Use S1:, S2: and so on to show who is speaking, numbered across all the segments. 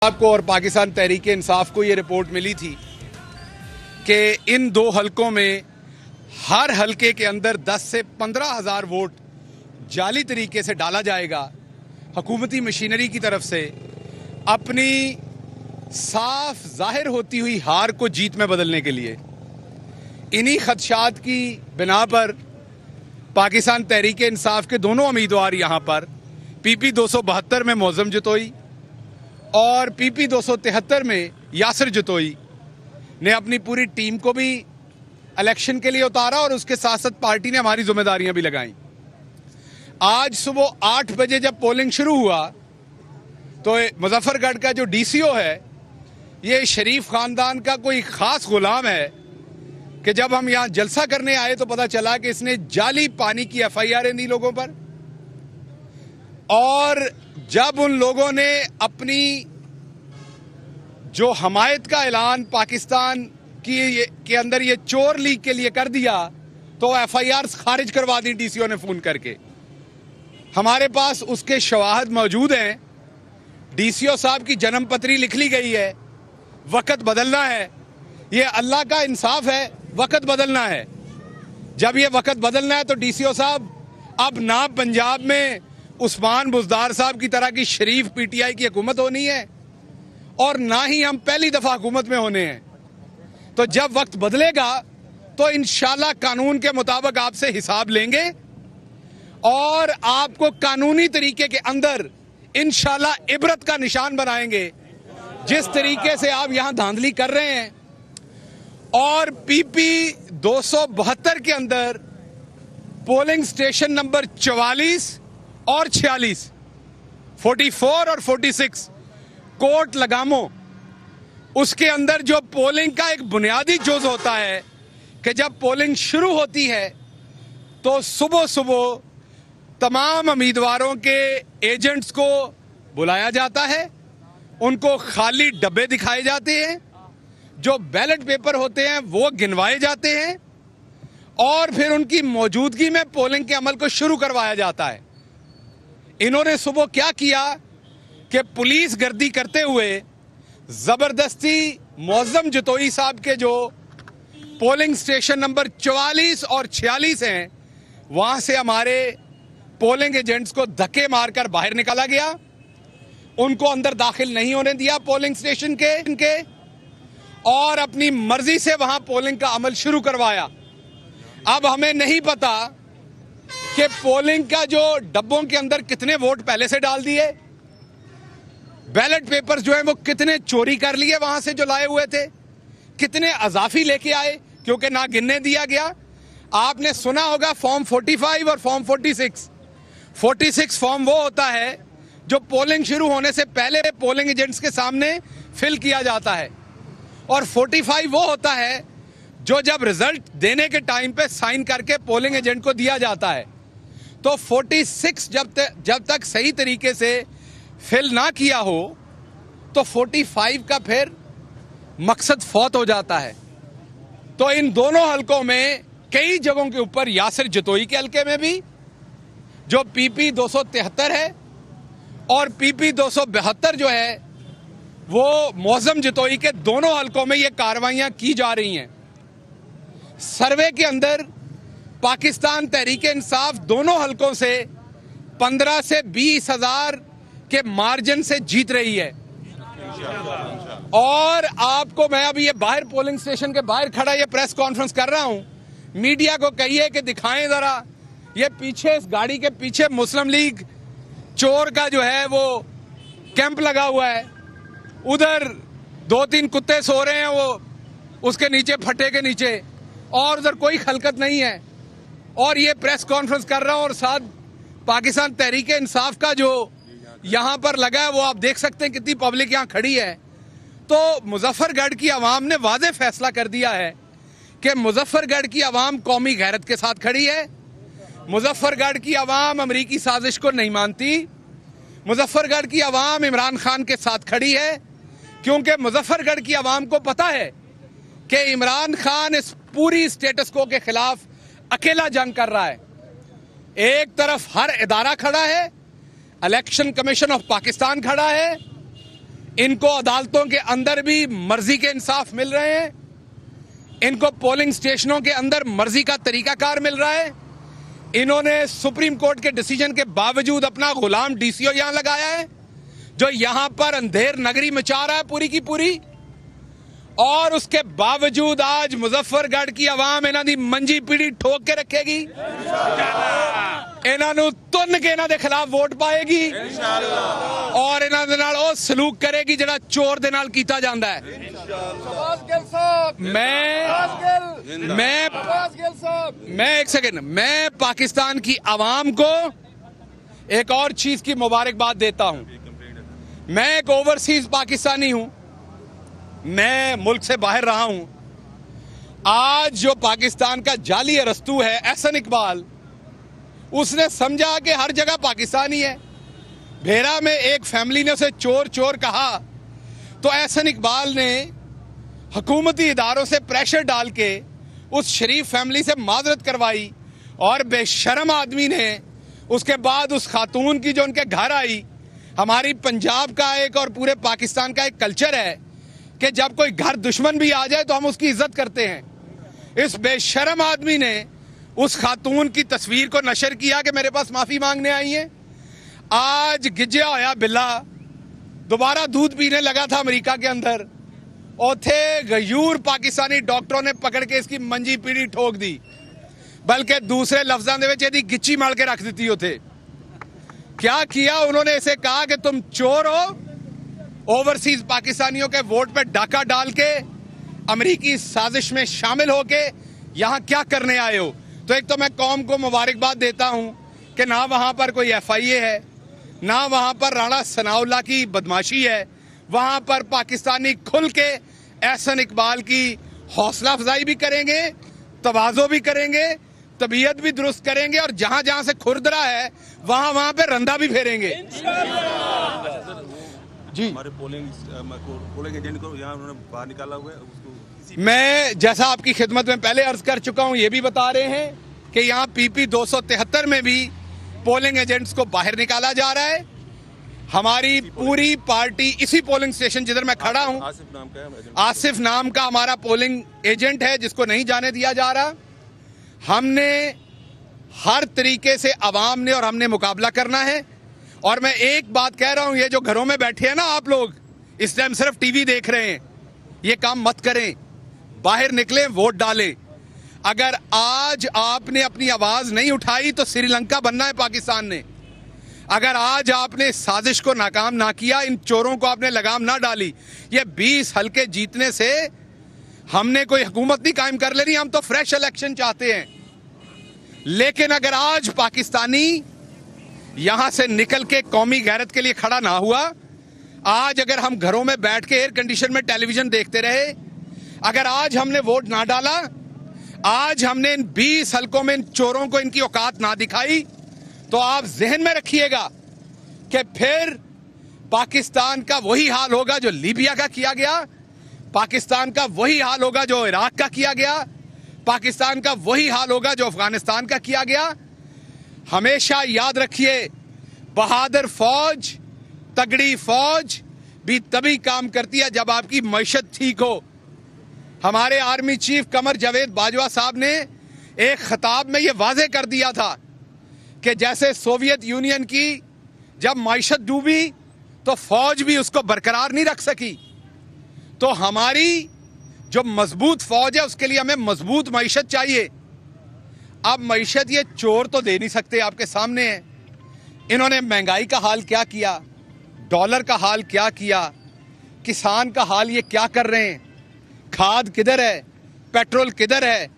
S1: आपको और पाकिस्तान तहरीक इंसाफ को ये रिपोर्ट मिली थी कि इन दो हलकों में हर हलके के अंदर 10 से 15 हज़ार वोट जाली तरीके से डाला जाएगा हुकूमती मशीनरी की तरफ से, अपनी साफ जाहिर होती हुई हार को जीत में बदलने के लिए। इन्हीं खदशात की बिना पर पाकिस्तान तहरीक इंसाफ के दोनों उम्मीदवार यहाँ पर PP 272 में मौज़म जतोई और PP 273 में यासिर जतोई ने अपनी पूरी टीम को भी इलेक्शन के लिए उतारा और उसके साथ साथ पार्टी ने हमारी जिम्मेदारियां भी लगाई। आज सुबह 8 बजे जब पोलिंग शुरू हुआ तो मुजफ्फरगढ़ का जो DCO है ये शरीफ खानदान का कोई खास गुलाम है कि जब हम यहाँ जलसा करने आए तो पता चला कि इसने जाली पानी की FIR दी लोगों पर, और जब उन लोगों ने अपनी जो हमायत का ऐलान पाकिस्तान के अंदर ये चोर लीग के लिए कर दिया तो FIRs खारिज करवा दी DCO ने फोन करके। हमारे पास उसके शवाहद मौजूद हैं। DCO साहब की जन्म पत्री लिख ली गई है। वक्त बदलना है, ये अल्लाह का इंसाफ है, वक्त बदलना है। जब ये वक्त बदलना है तो DCO साहब अब ना पंजाब में उस्मान बुज़दार साहब की तरह की शरीफ PTI की हुकूमत होनी है और ना ही हम पहली दफा हुकूमत में होने हैं। तो जब वक्त बदलेगा तो इंशाल्लाह कानून के मुताबिक आपसे हिसाब लेंगे और आपको कानूनी तरीके के अंदर इंशाल्लाह इबरत का निशान बनाएंगे। जिस तरीके से आप यहां धांधली कर रहे हैं और PP 272 के अंदर पोलिंग स्टेशन नंबर 44 और 46, 44 और 46 कोट लगामो, उसके अंदर जो पोलिंग का एक बुनियादी जुज होता है कि जब पोलिंग शुरू होती है तो सुबह सुबह तमाम उम्मीदवारों के एजेंट्स को बुलाया जाता है, उनको खाली डब्बे दिखाए जाते हैं, जो बैलेट पेपर होते हैं वो गिनवाए जाते हैं और फिर उनकी मौजूदगी में पोलिंग के अमल को शुरू करवाया जाता है। इन्होंने सुबह क्या किया कि पुलिस गर्दी करते हुए जबरदस्ती मौज़म जतोई साहब के जो पोलिंग स्टेशन नंबर 44 और 46 हैं वहां से हमारे पोलिंग एजेंट्स को धक्के मारकर बाहर निकाला गया। उनको अंदर दाखिल नहीं होने दिया पोलिंग स्टेशन के और अपनी मर्जी से वहां पोलिंग का अमल शुरू करवाया। अब हमें नहीं पता कि पोलिंग का जो डब्बों के अंदर कितने वोट पहले से डाल दिए, बैलेट पेपर्स जो है वो कितने चोरी कर लिए वहां से जो लाए हुए थे, कितने अजाफी लेके आए क्योंकि ना गिनने दिया गया। आपने सुना होगा फॉर्म 45 और फॉर्म 46। 46 फॉर्म वो होता है जो पोलिंग शुरू होने से पहले पोलिंग एजेंट्स के सामने फिल किया जाता है और 45 वो होता है जो जब रिजल्ट देने के टाइम पे साइन करके पोलिंग एजेंट को दिया जाता है। तो 46 जब तक सही तरीके से फिल ना किया हो तो 45 का फिर मकसद फौत हो जाता है। तो इन दोनों हलकों में कई जगहों के ऊपर यासिर जतोई के हलके में भी जो PP 273 है और PP 272 जो है वो मौज़म जतोई के दोनों हलकों में ये कार्रवाइयां की जा रही हैं। सर्वे के अंदर पाकिस्तान तहरीक इंसाफ दोनों हलकों से 15 से 20 हज़ार के मार्जिन से जीत रही है। और आपको मैं अभी ये बाहर पोलिंग स्टेशन के बाहर खड़ा ये प्रेस कॉन्फ्रेंस कर रहा हूं, मीडिया को कहिए कि दिखाएं जरा ये पीछे इस गाड़ी के पीछे मुस्लिम लीग चोर का जो है वो कैंप लगा हुआ है। उधर 2-3 कुत्ते सो रहे हैं वो उसके नीचे फट्टे के नीचे और उधर कोई खलकत नहीं है। और ये प्रेस कॉन्फ्रेंस कर रहा हूं और साथ पाकिस्तान तहरीक इंसाफ का जो यहां पर लगा है वो आप देख सकते हैं कितनी पब्लिक यहां खड़ी है। तो मुजफ्फरगढ़ की आवाम ने वाज़ेह फैसला कर दिया है कि मुजफ्फरगढ़ की आवाम कौमी गैरत के साथ खड़ी है। मुजफ्फरगढ़ की आवाम अमरीकी साजिश को नहीं मानती। मुजफ्फरगढ़ की आवाम इमरान खान के साथ खड़ी है क्योंकि मुजफ्फरगढ़ की आवाम को पता है कि इमरान खान इस पूरी स्टेटस को के खिलाफ अकेला जंग कर रहा है। एक तरफ हर इदारा खड़ा है, इलेक्शन कमीशन ऑफ पाकिस्तान खड़ा है, इनको अदालतों के अंदर भी मर्जी के इंसाफ मिल रहे हैं, इनको पोलिंग स्टेशनों के अंदर मर्जी का तरीकाकार मिल रहा है। इन्होंने सुप्रीम कोर्ट के डिसीजन के बावजूद अपना गुलाम डीसीओ यहां लगाया है, जो यहां पर अंधेर नगरी मचा रहा है पूरी की पूरी। और उसके बावजूद आज मुजफ्फरगढ़ की आवाम इन्हां दी मंजी पीढ़ी ठोक के रखेगी, इन्हां नूं तुन के इन्हां दे खिलाफ वोट पाएगी और इन्हां दे नाल ओ सलूक करेगी जिहड़ा चोर दे नाल कीता जांदा है। मैं एक सेकंड, मैं पाकिस्तान की आवाम को एक और चीज की मुबारकबाद देता हूं। मैं एक ओवरसीज पाकिस्तानी हूं, मैं मुल्क से बाहर रहा हूं। आज जो पाकिस्तान का जाली अरस्तू है एहसन इकबाल, उसने समझा कि हर जगह पाकिस्तानी है। भेरा में एक फैमिली ने उसे चोर चोर कहा तो एहसन इकबाल ने हुकूमती इदारों से प्रेशर डाल के उस शरीफ फैमिली से माजरत करवाई और बेशर्म आदमी ने उसके बाद उस खातून की जो उनके घर आई। हमारी पंजाब का एक और पूरे पाकिस्तान का एक कल्चर है कि जब कोई घर दुश्मन भी आ जाए तो हम उसकी इज्जत करते हैं। इस बेशर्म आदमी ने उस खातून की तस्वीर को नशर किया कि मेरे पास माफी मांगने आई है। आज गिज्जा होया बिल्ला दोबारा दूध पीने लगा था अमेरिका के अंदर, ओथे गयूर पाकिस्तानी डॉक्टरों ने पकड़ के इसकी मंजी पीढ़ी ठोक दी, बल्कि दूसरे लफ्जां दे विच इहदी गिच्ची मार के रख दी। उथे क्या किया उन्होंने? इसे कहा कि तुम चोर हो, ओवरसीज पाकिस्तानियों के वोट पे डाका डाल के अमेरिकी साजिश में शामिल होके यहां क्या करने आए हो। तो एक तो मैं कौम को मुबारकबाद देता हूं कि ना वहां पर कोई FIA है, ना वहां पर राणा सनाउल्लाह की बदमाशी है। वहां पर पाकिस्तानी खुल के एहसन इकबाल की हौसला अफजाई भी करेंगे, तवाज़ो भी करेंगे, तबीयत भी दुरुस्त करेंगे और जहां जहां से खुरदरा है वहां वहां पे रंदा भी फेरेंगे। जी,
S2: हमारे पोलिंग एजेंट को यहाँ उन्होंने बाहर निकाला हुआ है उसको।
S1: मैं जैसा आपकी खिदमत में पहले अर्ज कर चुका हूं, ये भी बता रहे हैं कि यहाँ PP 273 में भी पोलिंग एजेंट्स को बाहर निकाला जा रहा है। हमारी पूरी पार्टी इसी पोलिंग स्टेशन जिधर मैं खड़ा हूं, आसिफ नाम का हमारा पोलिंग एजेंट है जिसको नहीं जाने दिया जा रहा। हमने हर तरीके से अवाम ने और हमने मुकाबला करना है। और मैं एक बात कह रहा हूं, ये जो घरों में बैठे हैं ना आप लोग, इस टाइम सिर्फ टीवी देख रहे हैं, ये काम मत करें, बाहर निकलें, वोट डालें। अगर आज आपने अपनी आवाज नहीं उठाई तो श्रीलंका बनना है पाकिस्तान ने। अगर आज आपने इस साजिश को नाकाम ना किया, इन चोरों को आपने लगाम ना डाली, ये 20 हल्के जीतने से हमने कोई हुकूमत नहीं कायम कर लेनी, हम तो फ्रेश इलेक्शन चाहते हैं। लेकिन अगर आज पाकिस्तानी यहां से निकल के कौमी गैरत के लिए खड़ा ना हुआ, आज अगर हम घरों में बैठ के एयर कंडीशन में टेलीविजन देखते रहे, अगर आज हमने वोट ना डाला, आज हमने इन 20 हल्कों में इन चोरों को इनकी औकात ना दिखाई, तो आप जहन में रखिएगा कि फिर पाकिस्तान का वही हाल होगा जो लीबिया का किया गया, पाकिस्तान का वही हाल होगा जो इराक का किया गया, पाकिस्तान का वही हाल होगा जो अफगानिस्तान का किया गया। हमेशा याद रखिए, बहादुर फौज, तगड़ी फौज भी तभी काम करती है जब आपकी मईशत ठीक हो। हमारे आर्मी चीफ कमर जावेद बाजवा साहब ने एक खिताब में यह वाजे कर दिया था कि जैसे सोवियत यूनियन की जब मईशत डूबी तो फौज भी उसको बरकरार नहीं रख सकी। तो हमारी जो मजबूत फौज है उसके लिए हमें मजबूत मईशत चाहिए। अब मईशत ये चोर तो दे नहीं सकते, आपके सामने है। इन्होंने महंगाई का हाल क्या किया, डॉलर का हाल क्या किया, किसान का हाल ये क्या कर रहे हैं, खाद किधर है, पेट्रोल किधर है,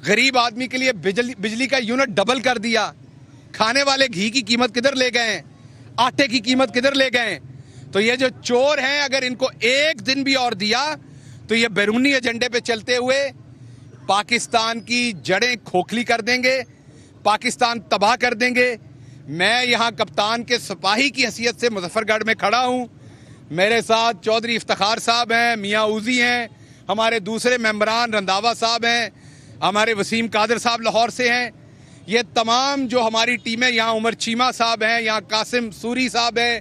S1: गरीब आदमी के लिए बिजली का यूनिट डबल कर दिया, खाने वाले घी की कीमत किधर ले गए, आटे की कीमत किधर ले गए। तो ये जो चोर हैं, अगर इनको एक दिन भी और दिया तो ये बैरूनी एजेंडे पे चलते हुए पाकिस्तान की जड़ें खोखली कर देंगे, पाकिस्तान तबाह कर देंगे। मैं यहाँ कप्तान के सिपाही की हैसियत से मुजफ्फरगढ़ में खड़ा हूँ। मेरे साथ चौधरी इफ्तिखार साहब हैं, मियाँ उजी हैं, हमारे दूसरे मेंबरान रंधावा साहब हैं, हमारे वसीम कादर साहब लाहौर से हैं। ये तमाम जो हमारी टीमें, यहाँ उमर चीमा साहब हैं, यहाँ कासिम सूरी साहब हैं,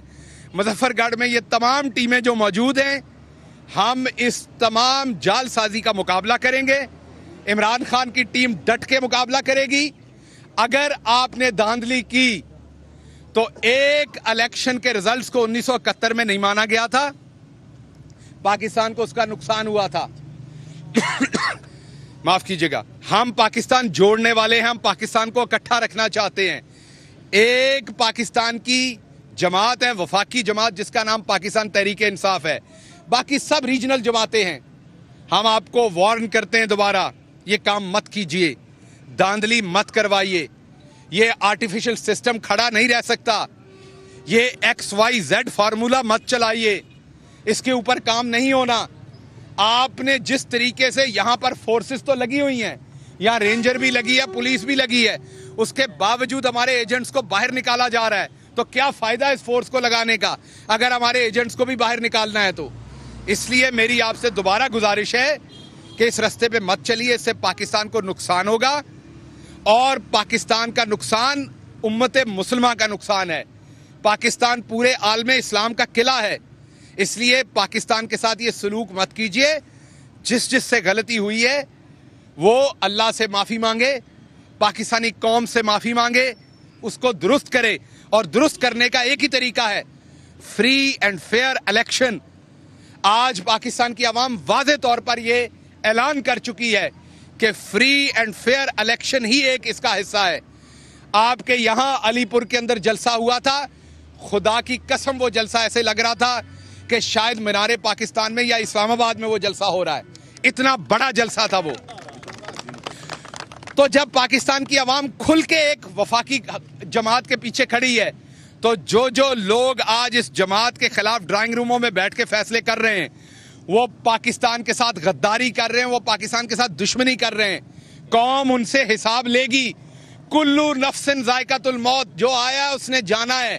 S1: मुजफ्फरगढ़ में ये तमाम टीमें जो मौजूद हैं, हम इस तमाम जालसाजी का मुकाबला करेंगे। इमरान खान की टीम डट के मुकाबला करेगी। अगर आपने धांधली की तो एक इलेक्शन के रिजल्ट्स को 1971 में नहीं माना गया था, पाकिस्तान को उसका नुकसान हुआ था। माफ कीजिएगा, हम पाकिस्तान जोड़ने वाले हैं, हम पाकिस्तान को इकट्ठा रखना चाहते हैं। एक पाकिस्तान की जमात है, वफाकी जमात, जिसका नाम पाकिस्तान तहरीक इंसाफ है। बाकी सब रीजनल जमातें हैं। हम आपको वार्न करते हैं, दोबारा ये काम मत कीजिए, धांधली मत करवाइए। ये आर्टिफिशियल सिस्टम खड़ा नहीं रह सकता। ये XYZ फार्मूला मत चलाइए, इसके ऊपर काम नहीं होना। आपने जिस तरीके से यहां पर फोर्सेस तो लगी हुई हैं, यहां रेंजर भी लगी है, पुलिस भी लगी है, उसके बावजूद हमारे एजेंट्स को बाहर निकाला जा रहा है। तो क्या फायदा इस फोर्स को लगाने का अगर हमारे एजेंट्स को भी बाहर निकालना है तो? इसलिए मेरी आपसे दोबारा गुजारिश है कि इस रास्ते पे मत चलिए, इससे पाकिस्तान को नुकसान होगा और पाकिस्तान का नुकसान उम्मत मुसलमान का नुकसान है। पाकिस्तान पूरे आलम इस्लाम का किला है, इसलिए पाकिस्तान के साथ ये सलूक मत कीजिए। जिससे गलती हुई है वो अल्लाह से माफ़ी मांगे, पाकिस्तानी कौम से माफ़ी मांगे, उसको दुरुस्त करे। और दुरुस्त करने का एक ही तरीका है, फ्री एंड फेयर इलेक्शन। आज पाकिस्तान की आवाम वाज़े तौर पर यह ऐलान कर चुकी है कि फ्री एंड फेयर इलेक्शन ही एक इसका हिस्सा है। आपके यहां अलीपुर के अंदर जलसा हुआ था, खुदा की कसम वो जलसा ऐसे लग रहा था कि शायद मीनारे पाकिस्तान में या इस्लामाबाद में वो जलसा हो रहा है, इतना बड़ा जलसा था वो। तो जब पाकिस्तान की आवाम खुल के एक वफाकी जमात के पीछे खड़ी है, तो जो लोग आज इस जमात के खिलाफ ड्राइंग रूमों में बैठ के फैसले कर रहे हैं, वो पाकिस्तान के साथ गद्दारी कर रहे हैं, वो पाकिस्तान के साथ दुश्मनी कर रहे हैं। कौम उनसे हिसाब लेगी। कुल्लू नफ्सिन जायकातुल मौत, जो आया है उसने जाना है,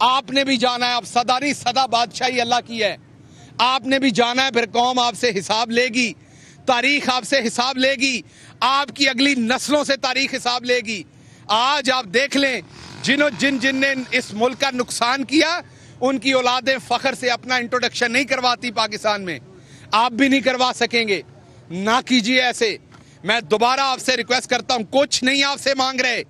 S1: आपने भी जाना है। अब सदा नहीं, सदा बादशाही अल्लाह की है, आपने भी जाना है। फिर कौम आपसे हिसाब लेगी, तारीख आपसे हिसाब लेगी, आपकी अगली नस्लों से तारीख हिसाब लेगी। आज आप देख लें, जिन ने इस मुल्क का नुकसान किया, उनकी औलादें फख्र से अपना इंट्रोडक्शन नहीं करवाती पाकिस्तान में। आप भी नहीं करवा सकेंगे, ना कीजिए ऐसे। मैं दोबारा आपसे रिक्वेस्ट करता हूं, कुछ नहीं आपसे मांग रहे,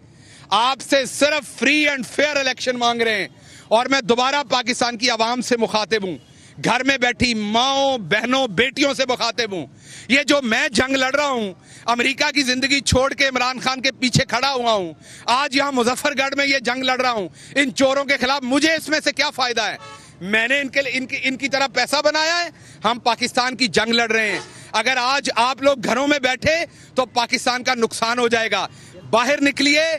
S1: आपसे सिर्फ फ्री एंड फेयर इलेक्शन मांग रहे हैं। और मैं दोबारा पाकिस्तान की आवाम से मुखातिब हूं, घर में बैठी माओ बहनों बेटियों से मुखातिब हूं। ये जो मैं जंग लड़ रहा हूं, अमेरिका की जिंदगी छोड़ के इमरान खान के पीछे खड़ा हुआ हूं, आज यहां मुजफ्फरगढ़ में ये जंग लड़ रहा हूं इन चोरों के खिलाफ, मुझे इसमें से क्या फायदा है? मैंने इनकी तरह पैसा बनाया है? हम पाकिस्तान की जंग लड़ रहे हैं। अगर आज आप लोग घरों में बैठे तो पाकिस्तान का नुकसान हो जाएगा। बाहर निकलिए,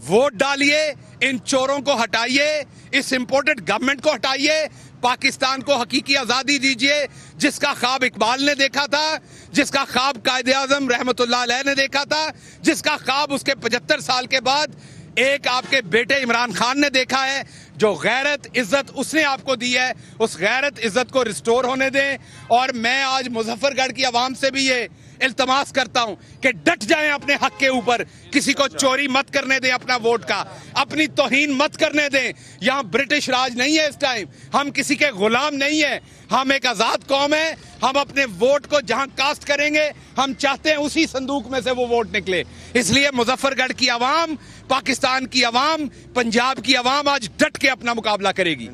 S1: वोट डालिए, इन चोरों को हटाइए, इस इंपोर्टेड गवर्नमेंट को हटाइए, पाकिस्तान को हकीकी आज़ादी दीजिए, जिसका ख्वाब इकबाल ने देखा था, जिसका ख्वाब कायदे आज़म रहमतुल्लाह अलैह ने देखा था, जिसका ख्वाब उसके 75 साल के बाद एक आपके बेटे इमरान खान ने देखा है। जो गैरत इज्जत उसने आपको दी है, उस गैरत इज्जत को रिस्टोर होने दें। और मैं आज मुजफ्फरगढ़ की आवाम से भी ये इल्तमास करता हूं कि डट जाएं अपने हक के ऊपर, किसी को चोरी मत करने दें अपना वोट का, अपनी तौहीन मत करने दें। यहां ब्रिटिश राज नहीं है इस टाइम, हम किसी के गुलाम नहीं है, हम एक आजाद कौम है। हम अपने वोट को जहां कास्ट करेंगे, हम चाहते हैं उसी संदूक में से वो वोट निकले। इसलिए मुजफ्फरगढ़ की आवाम, पाकिस्तान की आवाम, पंजाब की आवाम आज डट के अपना मुकाबला करेगी।